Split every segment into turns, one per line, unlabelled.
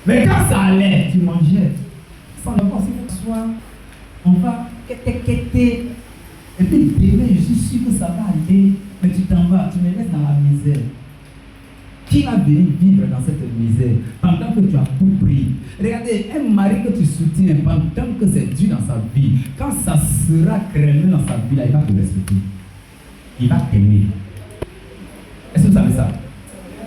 Mais quand ça allait, tu mangeais. Sans le penser pour soi, on va quêter. Et puis demain, je suis sûr que ça va aller. Mais tu t'en vas, tu me laisses dans la misère. Qui va venir vivre dans cette misère pendant que tu as tout pris? Regardez, un mari que tu soutiens pendant que c'est dur dans sa vie, quand ça sera crémé dans sa vie, là, il va te respecter. Il va t'aimer. Est-ce que vous savez ça?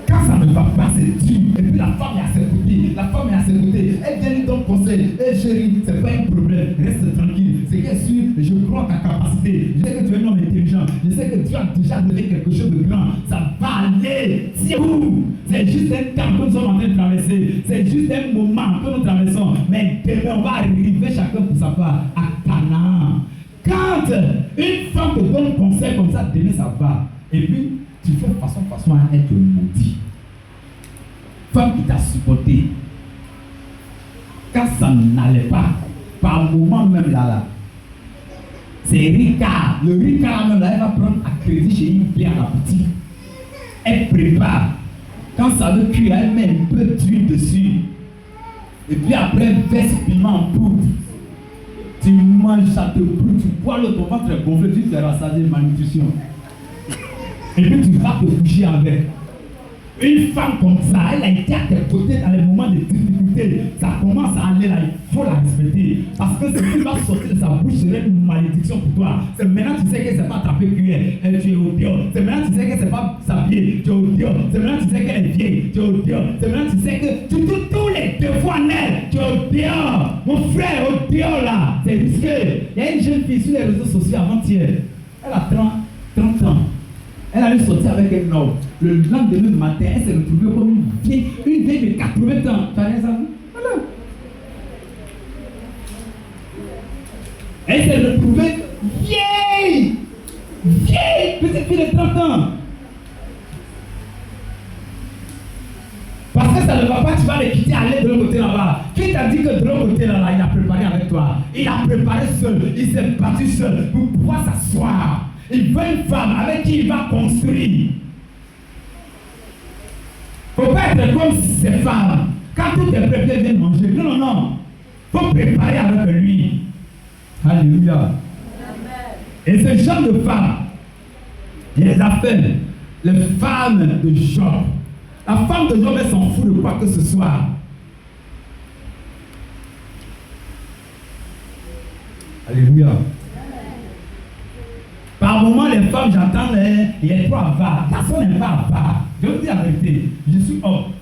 Quand ça ne va pas, c'est dur. Et puis la femme est à ses côtés. La femme est à ses côtés. Elle vient lui donner conseil. Hé chérie, c'est pas un problème. Reste tranquille. C'est bien sûr, je crois en ta capacité. Je sais que tu es un homme intelligent. Je sais que tu as déjà donné quelque chose de grand. Ça va aller. Tiens-vous. C'est juste un temps que nous sommes en train de traverser. C'est juste un moment que nous traversons. Mais demain, on va arriver chacun pour sa part à Canaan. Quand une femme te donne conseil comme ça, demain ça va. Et puis, tu fais façon à être maudit. Femme qui t'a supporté. Quand ça n'allait pas, par moment même là, c'est Ricard. Le Ricard même là, elle va prendre à crédit chez une bière à la boutique. Elle prépare. Quand ça veut cuire, elle met un peu d'huile dessus. Et puis après, elle verse piment en poudre. Tu manges, ça te brûle, tu bois l'eau, ton ventre est gonflé, tu te rassasies de malnutrition. Et puis tu vas te coucher avec. Une femme comme ça, elle a été à tes côtés dans les moments de difficulté. Ça commence à aller là, il faut la respecter. Parce que ce qui va sortir de sa bouche serait une malédiction pour toi. C'est maintenant que tu sais qu'elle ne s'est pas tapée cuillère, tu es au dehors. C'est maintenant que tu sais qu'elle ne s'est pas s'habiller, tu es au dehors. C'est maintenant que tu sais qu'elle est vieille, tu es au dehors. C'est maintenant que tu sais que tu touches tous les deux fois en elle, tu es au dehors. Mon frère, au dehors là, c'est risqué. Il y a une jeune fille sur les réseaux sociaux avant-hier. Elle a 30 ans. Elle allait sortir avec un homme. Le lendemain matin, elle s'est retrouvée comme une vieille de 80 ans. Tu as rien ça? Voilà. Elle s'est retrouvée vieille, petite fille de 30 ans. Parce que ça ne va pas, tu vas les quitter, aller de l'autre côté là-bas. Qui t'a dit que de l'autre côté là-bas, il a préparé avec toi? Il a préparé seul, il s'est battu seul pour pouvoir s'asseoir. Il veut une femme avec qui il va construire. Il ne faut pas être comme ces femmes. Quand tout est prêt, viens manger. Non, non. Il faut préparer avec lui. Alléluia. Amen. Et ce genre de femmes, il les appelle les femmes de Job. La femme de Job, elle s'en fout de quoi que ce soit. Alléluia. Par moment, les femmes, j'entends, il est trop avare. Personne n'est pas avare. Je vous dis la vérité. Je suis homme.